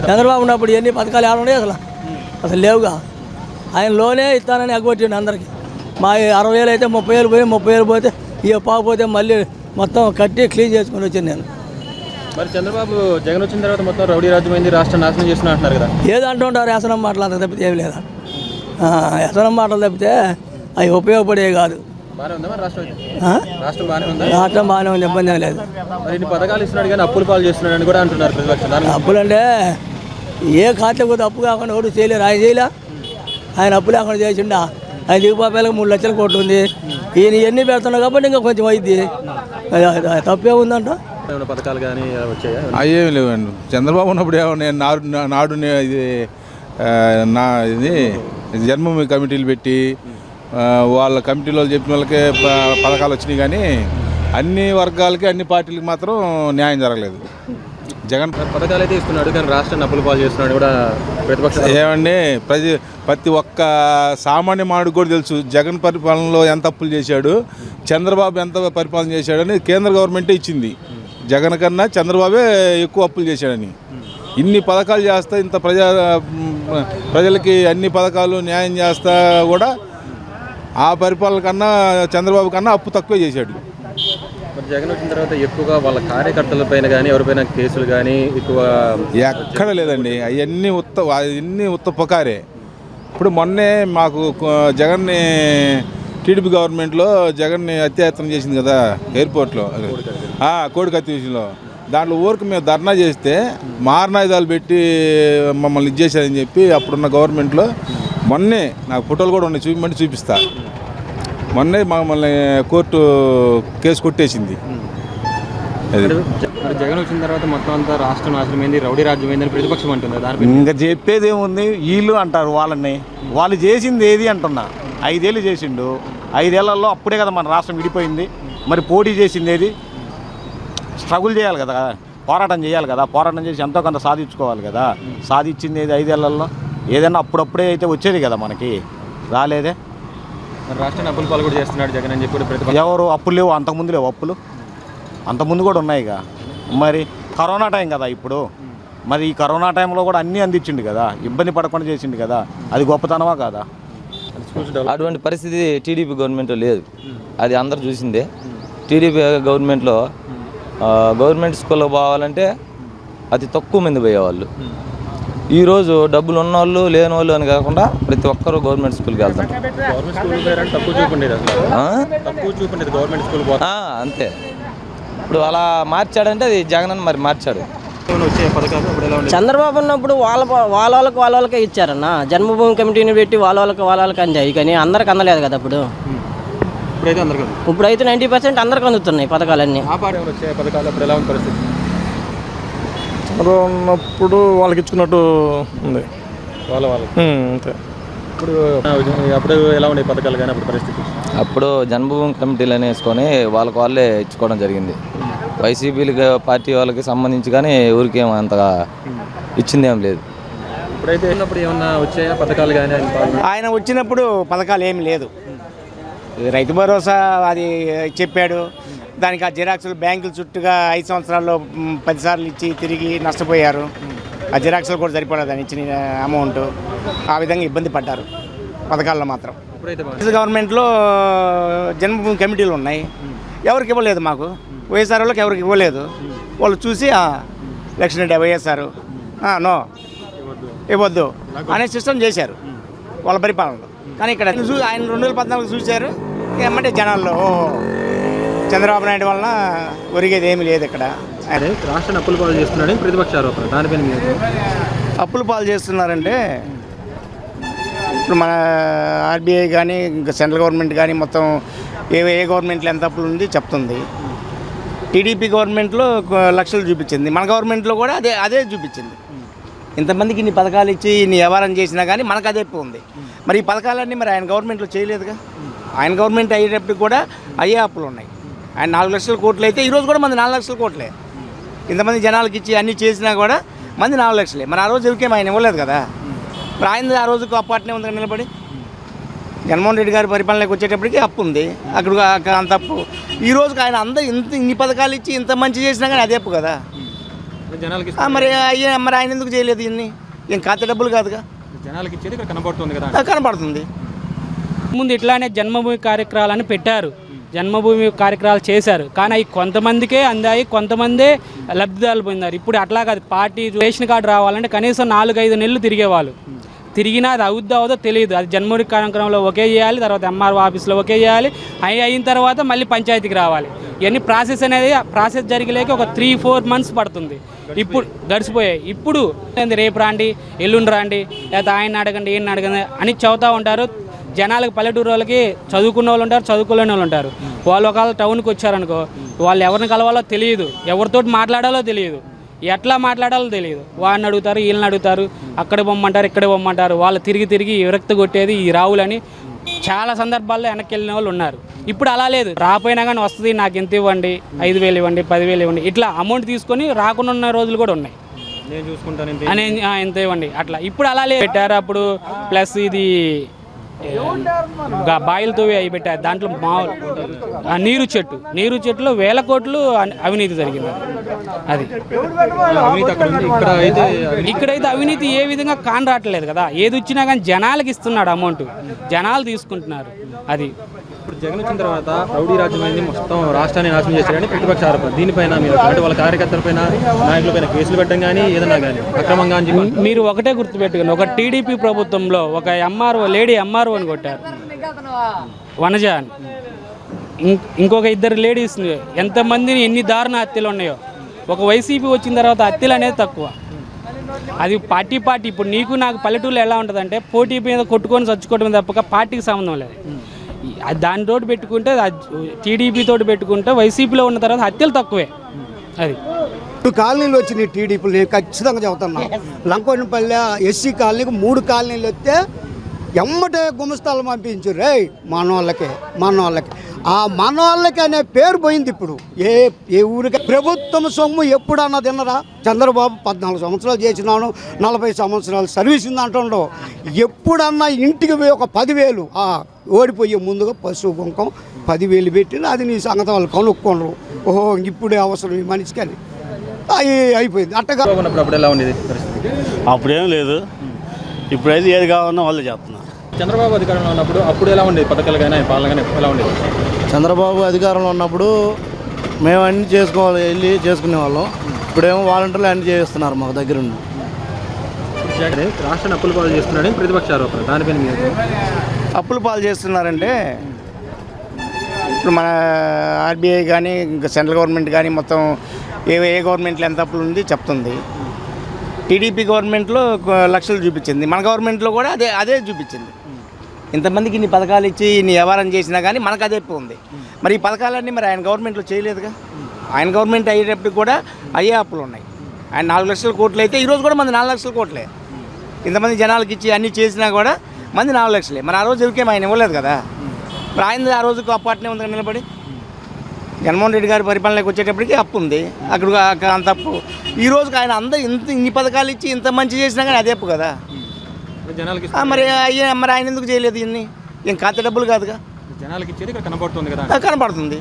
చంద్రబాబు ఉన్నప్పుడు ఎన్ని పథకాలు ఏమన్నాయి అసలు లేవుగా. ఆయన లోనే ఇస్తానని ఎగ్గొట్టిండు అందరికి. మా 60,000 అయితే 30,000 పోయి 30,000 పోతే ఇక పాకపోతే మళ్ళీ మొత్తం కట్టి క్లీన్ చేసుకుని వచ్చాను నేను. మరి చంద్రబాబు జగన్ వచ్చిన తర్వాత మొత్తం రౌడీ రాజ్యమైంది, రాష్ట్రం నాశనం చేస్తున్నా అంటున్నారు కదా. ఏదో అంటుంటారు వ్యసనం మాటలు, అంత తప్పితే ఏమి లేదా. వ్యసనం మాటలు తప్పితే అవి ఉపయోగపడేవి కాదు. రాష్ట్రం బాగానే ఉంది, ఇబ్బంది ఏం లేదు. మరి ఇన్ని పథకాలు ఇస్తున్నాడు కానీ అప్పులు పాలు చేస్తున్నాడు అని కూడా అంటున్నారు ప్రతిపక్షం. అప్పులు అంటే ఏ ఖాతా కూడా అప్పు కాకుండా ఒకటి చేయలేరు. ఆయన చేయలే, ఆయన అప్పు లేకుండా చేసిండా. ఆయన దిగుపాపాలకు 3 లక్షల కోట్లు ఉంది. ఈయన ఎన్ని పెడుతున్నాడు కాబట్టి ఇంకా కొంచెం అయింది. తప్పే ఉందంట. పథకాలు కానీ వచ్చాయా? అయ్యేమి లేవండి. చంద్రబాబు ఉన్నప్పుడు నేను నాడు ఇది జన్మభూమి కమిటీలు పెట్టి వాళ్ళ కమిటీలో చెప్పిన వాళ్ళకే పథకాలు వచ్చినాయి, కానీ అన్ని వర్గాలకి అన్ని పార్టీలకి మాత్రం న్యాయం జరగలేదు. జగన్ పథకాలు అయితే ఇస్తున్నాడు కానీ రాష్ట్రాన్ని అప్పులు పాలు చేస్తున్నాడు కూడా ప్రతిపక్షం. ఏమండి, ప్రతి ఒక్క సామాన్య మానవుడికి కూడా తెలుసు జగన్ పరిపాలనలో ఎంత అప్పులు చేశాడు, చంద్రబాబు ఎంత పరిపాలన చేశాడని కేంద్ర గవర్నమెంటే ఇచ్చింది. జగన్ కన్నా చంద్రబాబే ఎక్కువ అప్పులు చేశాడని. ఇన్ని పథకాలు చేస్తా, ఇంత ప్రజలకి అన్ని పథకాలు న్యాయం చేస్తా కూడా ఆ పరిపాలన కన్నా చంద్రబాబు కన్నా అప్పు తక్కువ చేశాడు. మరి జగన్ వచ్చిన తర్వాత ఎక్కువగా వాళ్ళ కార్యకర్తల పైన కానీ ఎవరిపైన కేసులు కానీ ఎక్కువ ఎక్కడ లేదండి. అవన్నీ ఉత్త పుకారే. ఇప్పుడు మొన్నే మాకు జగన్ని టీడీపీ గవర్నమెంట్లో జగన్ని అత్యాయత్నం చేసింది కదా ఎయిర్పోర్ట్లో, కోడికత్తి విషయంలో. దాంట్లో ఊరికి మేము ధర్నా చేస్తే మారణాయుధాలు పెట్టి మమ్మల్ని ఇచ్చేసారని చెప్పి అప్పుడున్న గవర్నమెంట్లో మొన్నే నాకు ఫోటోలు కూడా ఉన్నాయి, చూపించమంటే చూపిస్తా. మొన్నే మమ్మల్ని కోర్టు కేసు కొట్టేసింది. జగన్ వచ్చిన తర్వాత మొత్తం అంతా రాష్ట్రం నాశనమైంది, రౌడీ రాజ్యమైందని ప్రతిపక్షం అంటుంది. ఇంకా చెప్పేది ఏముంది, వీళ్ళు అంటారు వాళ్ళని. వాళ్ళు చేసింది ఏది అంటున్నా, 5 ఏళ్ళు చేసిండు. 5 ఏళ్లలో అప్పుడే కదా మన రాష్ట్రం విడిపోయింది. మరి పోటీ చేసింది ఏది? స్ట్రగుల్ చేయాలి కదా, పోరాటం చేయాలి కదా. పోరాటం చేసి ఎంతో కొంత సాధించుకోవాలి కదా. సాధించింది ఏది 5 ఏళ్లలో? ఏదైనా అప్పుడప్పుడే అయితే వచ్చేది కదా, మనకి రాలేదే. రాష్ట్రాన్ని అప్పులు పాలు కూడా చేస్తున్నాడు జగన్ అని చెప్పి ప్రతిపక్షం. ఎవరు అప్పులు లేవు? అంతకుముందు లేవు అప్పులు? అంతకుముందు కూడా ఉన్నాయిగా. మరి కరోనా టైం కదా ఇప్పుడు. మరి ఈ కరోనా టైంలో కూడా అన్నీ అందించిండు కదా, ఇబ్బంది పడకుండా చేసిండు కదా. అది గొప్పతనమా కాదా? అటువంటి పరిస్థితి టీడీపీ గవర్నమెంట్లో లేదు, అది అందరూ చూసిందే. టీడీపీ గవర్నమెంట్లో గవర్నమెంట్ స్కూల్లో పోవాలంటే అతి తక్కువ మంది పోయేవాళ్ళు. ఈరోజు డబ్బులు ఉన్నవాళ్ళు లేని వాళ్ళు అని కాకుండా ప్రతి ఒక్కరూ గవర్నమెంట్ స్కూల్కి వెళ్తారు. అంతే. ఇప్పుడు అలా మార్చాడంటే అది జగన్ అని మరి మార్చాడు. చంద్రబాబు ఉన్నప్పుడు వాళ్ళకే ఇచ్చారన్న. జన్మభూమి కమిటీని పెట్టి వాళ్ళకి అందాయి, కానీ అందరికి అందలేదు కదా. ఇప్పుడైతే 90% అందరికి అందుతున్నాయి పథకాలన్నీ. చంద్రబాబు ఉన్నప్పుడు వాళ్ళకి ఇచ్చుకున్నట్టు ఉంది. అంతే. ఇప్పుడు అప్పుడు ఎలా ఉండే పథకాలు కానీ అప్పుడు పరిస్థితి? అప్పుడు జన్మభూమి కమిటీలు అనేసుకొని వాళ్ళే ఇచ్చుకోవడం జరిగింది. వైసీపీ పార్టీ వాళ్ళకి సంబంధించి కానీ ఊరికేం అంతగా ఇచ్చిందేం లేదు. ఇప్పుడైతే ఉన్నప్పుడు ఏమన్నా వచ్చాయా పథకాలు కానీ? ఆయన వచ్చినప్పుడు పథకాలు ఏమి లేదు. రైతు భరోసా అది చెప్పాడు. దానికి ఆ జిరాక్సులు బ్యాంకుల చుట్టూగా 5 సంవత్సరాల్లో 10 సార్లు ఇచ్చి తిరిగి నష్టపోయారు. ఆ జిరాక్సులు కూడా సరిపడదు అని ఇచ్చిన అమౌంట్. ఆ విధంగా ఇబ్బంది పడ్డారు పథకాల్లో మాత్రం. గవర్నమెంట్లో జన్మభూమి కమిటీలు ఉన్నాయి, ఎవరికి ఇవ్వలేదు. మాకు వైఎస్ఆర్ వాళ్ళకి ఎవరికి ఇవ్వలేదు. వాళ్ళు చూసి 1,70,000 వేశారు, నో ఇవ్వద్దు అనే సిస్టమ్ చేశారు వాళ్ళ పరిపాలనలో. కానీ ఇక్కడ ఆయన 2014 చూశారు. ఏమంటే జనాల్లో చంద్రబాబు నాయుడు వలన ఒరిగేది ఏమీ లేదు ఇక్కడ. రాష్ట్రాన్ని అప్పులు పాలు చేస్తున్నాడని ప్రతిపక్ష ఆరోపణ. దానిపైన అప్పులు పాలు చేస్తున్నారంటే ఇప్పుడు మన ఆర్బీఐ కానీ ఇంకా సెంట్రల్ గవర్నమెంట్ కానీ మొత్తం ఏ గవర్నమెంట్లో ఎంత అప్పులు ఉంది చెప్తుంది. టీడీపీ గవర్నమెంట్లో లక్షలు చూపించింది, మన గవర్నమెంట్లో కూడా అదే చూపించింది. ఇంతమందికి ఇన్ని పథకాలు ఇచ్చి ఇన్ని వ్యవహారం చేసినా కానీ మనకు అదే ఉంది. మరి ఈ పథకాలన్నీ మరి ఆయన గవర్నమెంట్లో చేయలేదుగా. ఆయన గవర్నమెంట్ అయ్యేటప్పటికి కూడా అయ్యే అప్పులు ఉన్నాయి. ఆయన 4 లక్షల కోట్లు అయితే ఈరోజు కూడా మంది 4 లక్షల కోట్లే. ఇంతమంది జనాలకి ఇచ్చి అన్నీ చేసినా కూడా మంది 4 లక్షలే. మరి ఆ రోజు ఎవరికేం ఆయన ఇవ్వలేదు కదా. మరి ఆయన ఆ రోజుకు అప్పట్నే ఉంది నిలబడి. జగన్మోహన్ రెడ్డి గారి పరిపాలనలోకి వచ్చేటప్పటికి అప్పు ఉంది, అక్కడ అంత అప్పు. ఈ రోజుకి ఆయన ఇన్ని పథకాలు ఇచ్చి ఇంత మంచి చేసినా కానీ అదే అప్పు కదా. జనాలకి మరి ఆయన ఎందుకు చేయలేదు ఇన్ని? ఏం ఖాతా డబ్బులు కాదుగా, జనాలకి ఇచ్చేది ఇక్కడ కనబడుతుంది కదా. కనపడుతుంది. ముందు ఇట్లానే జన్మభూమి కార్యక్రమాలని పెట్టారు, జన్మభూమి కార్యక్రమాలు చేశారు, కానీ అవి కొంతమందికే అందాయి, కొంతమందే లబ్ధిదారులు పొందారు. ఇప్పుడు అట్లా కాదు, పార్టీ రేషన్ కార్డు రావాలంటే కనీసం 4-5 నెలలు తిరిగేవాళ్ళు. తిరిగినా అది అవుద్దో తెలియదు. అది జన్మభూమి కార్యక్రమంలో ఒకే చేయాలి, తర్వాత ఎంఆర్ఓ ఆఫీస్లో ఒకే చేయాలి, అయిన తర్వాత మళ్ళీ పంచాయతీకి రావాలి. ఇవన్నీ ప్రాసెస్ జరిగలేక ఒక 3-4 మంత్స్ పడుతుంది. ఇప్పుడు గడిచిపోయాయి. ఇప్పుడు రేపు రాండి, ఎల్లుండి రాండి, లేకపోతే ఆయన అడగండి, ఈయన అడగండి అని చెబుతూ ఉంటారు. జనాలకు, పల్లెటూరు వాళ్ళకి చదువుకున్న వాళ్ళు ఉంటారు, చదువుకోలేని వాళ్ళు ఉంటారు. వాళ్ళు ఒకవేళ టౌన్కి వచ్చారనుకో, వాళ్ళు ఎవరిని కలవాలో తెలియదు, ఎవరితోటి మాట్లాడాలో తెలియదు, ఎట్లా మాట్లాడాలో తెలియదు. వాళ్ళని అడుగుతారు, వీళ్ళని అడుగుతారు, అక్కడ పొమ్మంటారు, ఇక్కడే పొమ్మంటారు. వాళ్ళు తిరిగి విరక్తి కొట్టేది ఈ రావులని చాలా సందర్భాల్లో వెనక్కి వెళ్ళిన వాళ్ళు ఉన్నారు. ఇప్పుడు అలా లేదు. రాపోయినా కానీ వస్తుంది, నాకు ఎంత ఇవ్వండి, 5,000 ఇవ్వండి, 10,000 ఇవ్వండి, ఇట్లా అమౌంట్ తీసుకొని రాకుండా ఉన్న రోజులు కూడా ఉన్నాయి. నేను చూసుకుంటాను ఎంత ఇవ్వండి అట్లా. ఇప్పుడు అలా లేదు. పెట్టారు అప్పుడు. ప్లస్ ఇది బాయిలతో అవి పెట్టారు. దాంట్లో మామూలు నీరు చెట్టులో 1000 కోట్లు అవినీతి జరిగింది. అది ఇక్కడైతే అవినీతి ఏ విధంగా కానరావట్లేదు కదా. ఏది వచ్చినా కానీ జనాలకి ఇస్తున్నాడు అమౌంట్, జనాలు తీసుకుంటున్నారు. అది ఇప్పుడు జగన్ వచ్చిన తర్వాత రౌడీ రాజ్యం అనేది మొత్తం రాష్ట్రాన్ని నాశనం చేశారని ప్రతిపక్ష ఆరోపణ. దీనిపైన మీరు అంటే వాళ్ళ కార్యకర్తలపైన, నాయకులపైన కేసులు పెట్టడం కానీ ఏదన్నా కానీ అక్రమంగా అని చెప్పి మీరు ఒకటే గుర్తుపెట్టుకుని, ఒక టీడీపీ ప్రభుత్వంలో ఒక లేడీ ఎంఆర్ఓ అని కొట్టారు, వనజ అని. ఇంకొక 2 లేడీస్, ఎంతమందిని ఎన్ని దారుణ హత్యలు ఉన్నాయో. ఒక వైసీపీ వచ్చిన తర్వాత హత్యలు అనేది తక్కువ. అది పార్టీ ఇప్పుడు నీకు నాకు పల్లెటూరులో ఎలా ఉంటుందంటే, పోటీ మీద కొట్టుకొని చచ్చుకోవడం తప్పక పార్టీకి సంబంధం లేదు. దానితో పెట్టుకుంటే, టీడీపీ తోటి పెట్టుకుంటే, వైసీపీలో ఉన్న తర్వాత హత్యలు తక్కువే. అది 3 కాలనీలు వచ్చినాయి టీడీపీలు. నేను ఖచ్చితంగా చెబుతున్నా, లంకోనిపల్లె ఎస్సీ కాలనీకి 3 కాలనీలు వస్తే ఎమ్మటే గుమస్తాలు పంపించారు. రే మనోళ్ళకి ఆ మనోళ్ళకి అనే పేరు పోయింది. ఇప్పుడు ఏ ఊరికి ప్రభుత్వం సొమ్ము ఎప్పుడన్నా తిన్నరా? చంద్రబాబు 14 సంవత్సరాలు చేసినాను, 40 సంవత్సరాలు సర్వీస్ ఉంది అంటుండో. ఎప్పుడన్నా ఇంటికి పోయి ఒక 10,000 ఓడిపోయే ముందుగా పశువు కుంకం 10,000 పెట్టిన అది నీ సంగతి వాళ్ళు కనుక్కోండ్రు. ఓహో ఇప్పుడే అవసరం ఈ మనిషికి అని అయిపోయింది. అట్టగా అప్పుడు ఎలా ఉండేది పరిస్థితి? అప్పుడేం లేదు, ఇప్పుడైతే ఏది కావాలన్నా వాళ్ళే చేస్తున్నారు. చంద్రబాబు అధికారంలో ఉన్నప్పుడు అప్పుడు ఎలా ఉండేది? పథకాలు కానీ పాలన కానీ ఎలా ఉండేది? చంద్రబాబు అధికారంలో ఉన్నప్పుడు మేము అన్నీ వెళ్ళి చేసుకునేవాళ్ళం. ఇప్పుడేమో వాలంటీర్లు అన్నీ చేస్తున్నారు మాకు దగ్గర ఉండి. రాష్ట్రాన్ని అప్పుల పాలు చేస్తున్నాడని ప్రతిపక్ష ఆరోపణ. దానిపైన మీరు అప్పుల పాలు చేస్తున్నారంటే, ఇప్పుడు మన ఆర్బీఐ కానీ ఇంకా సెంట్రల్ గవర్నమెంట్ కానీ మొత్తం ఏ గవర్నమెంట్లో ఎంత అప్పులు ఉంది చెప్తుంది. టీడీపీ గవర్నమెంట్లో లక్షలు చూపించింది, మన గవర్నమెంట్లో కూడా అదే చూపించింది. ఇంతమందికి ఇన్ని పథకాలు ఇచ్చి ఇన్ని వ్యవహారం చేసినా కానీ మనకు అదే ఉంది. మరి ఈ పథకాలన్నీ మరి ఆయన గవర్నమెంట్లో చేయలేదుగా. ఆయన గవర్నమెంట్ అయ్యేటప్పటికి కూడా అయ్యే అప్పులు ఉన్నాయి. ఆయన 4 లక్షల కోట్లు అయితే ఈరోజు కూడా మంది 4 లక్షల కోట్లే. ఇంతమంది జనాలకి ఇచ్చి అన్నీ చేసినా కూడా మంది 4 లక్షలే. మరి ఆ రోజు ఎవరికేం ఆయన ఇవ్వలేదు కదా. మరి ఆయన ఆ రోజుకు అప్పాటనే ఉంది నిలబడి. జగన్మోహన్ రెడ్డి గారి పరిపాలనకి వచ్చేటప్పటికి అప్పు ఉంది, అక్కడ అంత అప్పు. ఈ రోజుకి ఆయన ఇన్ని పథకాలు ఇచ్చి ఇంత మంచి చేసినా కానీ అదే అప్పు కదా. జనాలకి మరి ఆయన ఎందుకు చేయలేదు ఇన్ని? ఏం ఖాతా డబ్బులు కాదుగా, జనాలకి ఇచ్చేది ఇక్కడ కనబడుతుంది కదా. కనపడుతుంది.